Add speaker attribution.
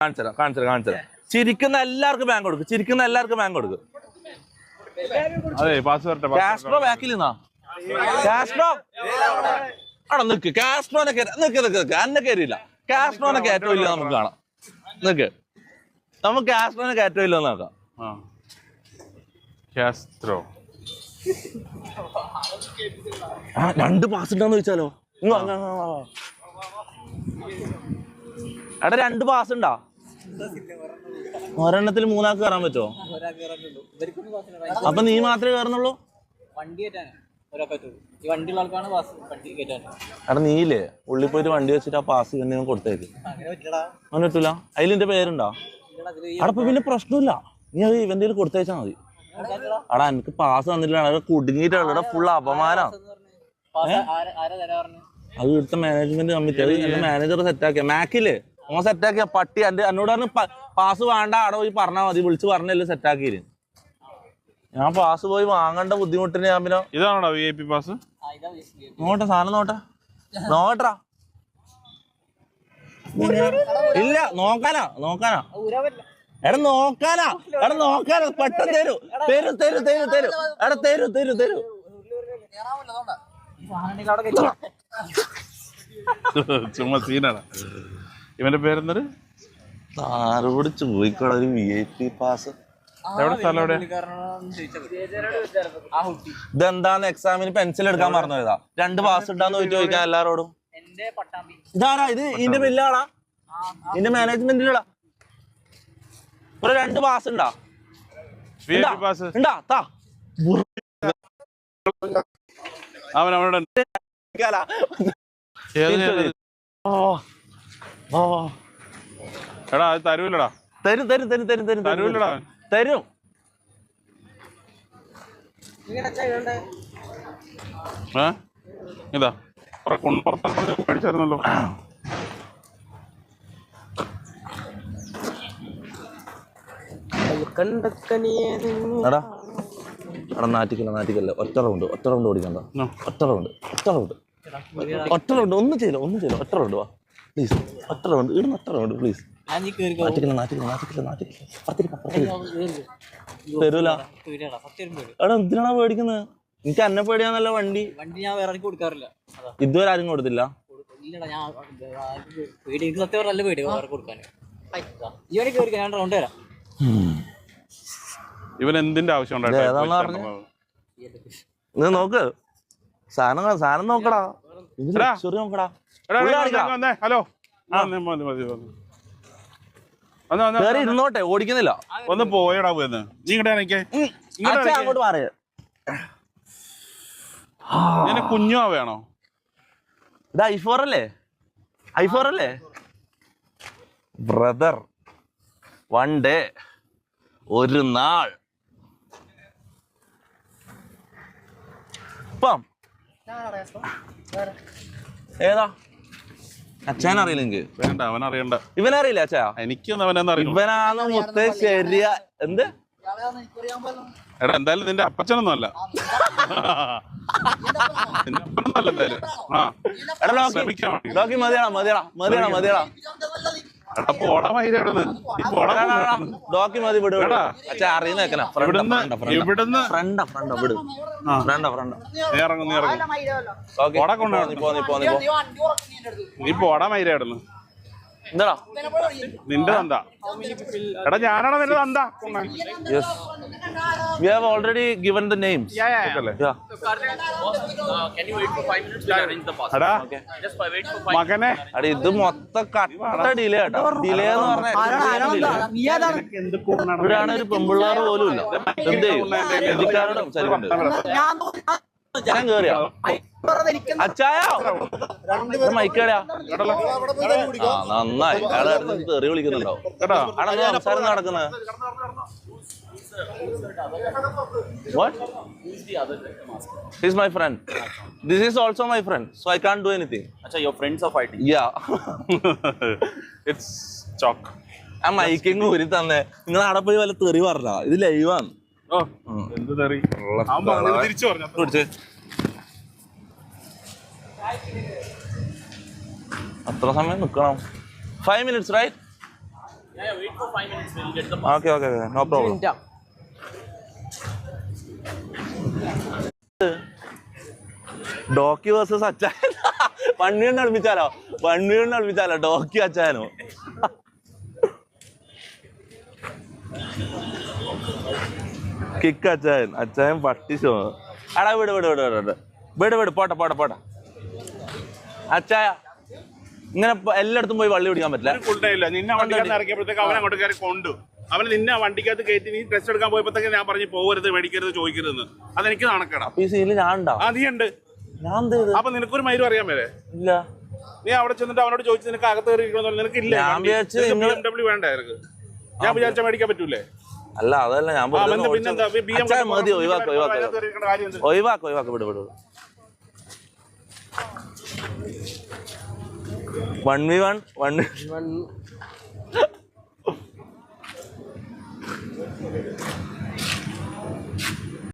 Speaker 1: കാണിച്ചരാം. ചിരിക്കുന്ന എല്ലാവർക്കും ബാങ്ക് കൊടുക്കും.
Speaker 2: അതെ പാസ് വരട്ടെ.
Speaker 1: കാസ്ട്രോ ബാക്കിൽ നിന്നാ കാസ്ട്രോ ആണോ നിക്ക്. കാസ്ട്രോനെ നിക്ക് അന്നെ കയറിയില്ല. കാസ്ട്രോനെ കയറ്റവും ഇല്ല. നമുക്ക് കാണാം. നമുക്ക് കാസ്ട്രോനെ കയറ്റവും ഇല്ലെന്ന് നോക്കാം.
Speaker 2: കാസ്ട്രോ
Speaker 1: 2 പാസ് ഉണ്ടാന്ന് ചോദിച്ചാലോ? എടാ 2 പാസ് ഉണ്ടാ? ഒരെണ്ണത്തിൽ 3 ആൾക്ക് കയറാൻ പറ്റുമോ? അപ്പൊ നീ മാത്രമേ കയറുന്നുള്ളൂ? എടാ നീയില്ലേ ഉള്ളിൽ പോയിട്ട് വണ്ടി വെച്ചിട്ട് ആ പാസ് ഇവനെ കൊടുത്തേക്ക്. അങ്ങനെ പറ്റൂല. അതിലിന്റെ പേരുണ്ടോ? അടപ്പൊ പിന്നെ പ്രശ്നമില്ല. നീ അത് ഇവന്റെ കൊടുത്തേച്ചാ മതി. അടാ എനിക്ക് പാസ് തന്നിട്ടില്ല. കുടുങ്ങിയിട്ടുള്ള ഫുൾ അപമാനാണ്. അത് ഇവിടുത്തെ മാനേജ്മെന്റ് കമ്മിറ്റി. അത് എന്റെ മാനേജർ സെറ്റാക്കിയ മാക്കില്ലേ ഓൻ സെറ്റാക്കിയ പട്ടി. എന്നോട് പറഞ്ഞ് പാസ് വേണ്ട അവിടെ പോയി പറഞ്ഞാൽ മതി. വിളിച്ച് പറഞ്ഞല്ലേ സെറ്റാക്കിയില്ല. ഞാൻ പാസ് പോയി വാങ്ങേണ്ട ബുദ്ധിമുട്ടിന് ഞാൻ പിന്നെ.
Speaker 2: ഇതാണോ VIP പാസ്?
Speaker 1: നോട്ടെ സാധനം നോട്ടറാ. ഇല്ല നോക്കാനാ എടാ നോക്കാനാ പെട്ടെന്ന് തരൂ. എടാ തരൂ.
Speaker 2: ചുമ്മാ സീനാണ്. ഇവന്റെ പേരെന്തൊരു
Speaker 1: ആരോട് ചോദിക്കണം ഒരു VIP പാസ്
Speaker 2: എവിടെ സ്ഥലം? എവിടെ?
Speaker 1: ഇതെന്താന്ന് എക്സാമിന് പെൻസിൽ എടുക്കാൻ പറഞ്ഞതാ. 2 പാസ് ഉണ്ടാന്ന് ചോദിക്കാൻ എല്ലാരോടും. ഇതാരാ ഇത്? ഇതിന്റെ ബില്ലാടാ, ഇതിന്റെ മാനേജ്മെന്റിലാ. ഒരു 2 പാസ് ഉണ്ടാ?
Speaker 2: അവൻ അവിടെ എടാ അത് തരൂലടാ.
Speaker 1: തരും.
Speaker 2: ഇതാ പഠിച്ചായിരുന്നല്ലോ.
Speaker 1: എടാ നാറ്റിക്കല്ല. ഒറ്റ റൗണ്ട് ഓടിക്കണ്ട. ഒറ്റ റൗണ്ട് ഒന്നും ചെയ്യില്ല. ഒറ്റ റൗണ്ട് വാ പ്ലീസ്. ഒറ്റ റൗണ്ട് പ്ലീസ്. തരൂല. എടാ എന്തിനാണോ പേടിക്കുന്നത്? എനിക്ക് എന്നെ പേടിയാന്നല്ല. വണ്ടി
Speaker 3: ഞാൻ വേറെ കൊടുക്കാറില്ല.
Speaker 1: ഇതുവരെ ആരും കൊടുത്തില്ല.
Speaker 2: ഇവൻ എന്തിന്റെ ആവശ്യം
Speaker 1: നോക്ക്. സാധനം നോക്കടാ.
Speaker 2: ഹലോ
Speaker 1: ഇരുന്നോട്ടെ, ഓടിക്കുന്നില്ല.
Speaker 2: ഒന്ന് പോയടാ. പോയെന്ന് നീ
Speaker 1: അങ്ങോട്ട് മാറിയ
Speaker 2: കുഞ്ഞോ വേണോ?
Speaker 1: ഇത് i4 അല്ലേ ബ്രദർ? വൺ ഡേ, ഒരു നാൾ. ഇപ്പം ഏതാ അച്ഛൻ അറിയില്ല. എനിക്ക്
Speaker 2: വേണ്ട, അവൻ അറിയണ്ട.
Speaker 1: ഇവനറിയില്ല അച്ഛാ?
Speaker 2: എനിക്കൊന്നും അവനെന്ന് അറിയില്ല.
Speaker 1: ഇവനാണ് മൊത്തം ശരിയാ. എന്ത്
Speaker 2: എടാ എന്തായാലും നിന്റെ അപ്പച്ചനൊന്നും അല്ല. നിന്റെ അപ്പനൊന്നല്ല എന്തായാലും.
Speaker 1: മതിയാ. മതി വിട. അച്ഛാ അറിയുന്ന
Speaker 2: നീ പോടാ മൈരാടുന്നു.
Speaker 1: എന്താടാ
Speaker 2: നിന്റെ തന്ത? എടാ ഞാനാണ് നിന്റെ തന്ത.
Speaker 1: Yes. We have already given the names.
Speaker 2: Yeah.
Speaker 3: Can you wait for 5 minutes to arrange the pass?
Speaker 2: Okay.
Speaker 3: Just wait for 5
Speaker 2: മകനെ
Speaker 1: ഇത് മൊത്തം കട്ട ഡിലേ കേട്ടോ. ഡിലേ എന്ന് പറഞ്ഞാൽ ഇവിടെയാണ് ഒരു പെമ്പിള്ളാർ പോലും ഇല്ല. എന്ത് ഹിന്ദിക്കാരോട് സംസാരിക്കുന്നുണ്ട്. ഞാൻ കേറിയാ അച്ചായോ മൈക്കേടാ. നന്നായി. അയാളെ തെറി വിളിക്കുന്നുണ്ടാവും കേട്ടോ. അവിടെ സംസാരം നടക്കുന്നത്. What? He's my friend. This is also my friend, so I can't do anything.
Speaker 3: Acha, your friends are fighting.
Speaker 1: Yeah.
Speaker 2: It's chalk.
Speaker 1: ആ മൈക്കിങ് ഊരി തന്നെ. നിങ്ങൾ അവിടെ പോയി വല്ല തെറി പറഞ്ഞ? ഇത് ലൈവാണ്.
Speaker 2: ഓ എന്ത് തെറി? തിരിച്ചു പറഞ്ഞു.
Speaker 1: അത്ര സമയം നിക്കണം. 5 minutes, right?
Speaker 3: Yeah, wait for 5 minutes. We'll get the pass.
Speaker 1: Okay okay okay no problem. ഡോക്കി വേഴ്സസ് അച്ചായൻ. 1 million അടുപ്പിച്ചാലോ? 1 million അടുപ്പിച്ചാലോ? ഡോക്കി അച്ചായനോ? കിക്ക് അച്ചായൻ. അച്ചായൻ പട്ടി ഷോ. എടാ വിട് വിട് വിട് വിട് വിട് വിട് പോട്ടെ പോട്ടെ പോട്ടെ. അച്ചായ ഇങ്ങനെ എല്ലായിടത്തും പോയി വള്ളി പിടിക്കാൻ പറ്റില്ല.
Speaker 2: ഇല്ല നിന്നെ വണ്ടിക്കകത്ത് ഇറക്കിയപ്പോഴത്തേക്ക് അവൻ അങ്ങോട്ട് കയറി കൊണ്ടു. അവന് നിന്നെ വണ്ടിക്കകത്ത് കയറ്റി നീ ടെസ്റ്റ് എടുക്കാൻ പോയപ്പോഴത്തേക്ക് ഞാൻ പറഞ്ഞു പോകരുത് മേടിക്കരുത് ചോദിക്കരുത്. അതെനിക്ക് നാണക്കേടാ.
Speaker 1: ഈ സീനിൽ ഞാൻ ഉണ്ടാ.
Speaker 2: ആ നീ ഉണ്ട്.
Speaker 1: ഞാൻ എന്ത് ചെയ്ത്?
Speaker 2: അപ്പൊ നിനക്കൊരു മൈരും അറിയാൻ മേലെ?
Speaker 1: ഇല്ല.
Speaker 2: നീ അവിടെ ചെന്നിട്ട് അവനോട് ചോദിച്ചു നിനക്ക് അകത്ത് കയറി ഇരിക്കണമെന്ന് നിനക്ക് ഇല്ല. BMW വേണ്ട നിനക്ക്. ഞാൻ വിചാരിച്ചാൽ മേടിക്കാൻ പറ്റൂലേ?
Speaker 1: അല്ല അതല്ല ഞാൻ
Speaker 2: പിന്നെന്താ
Speaker 1: മതി. ഒഴിവാക്ക് ഒഴിവാക്ക് ഒഴിവാക്ക് വിട് വിട്. 1v1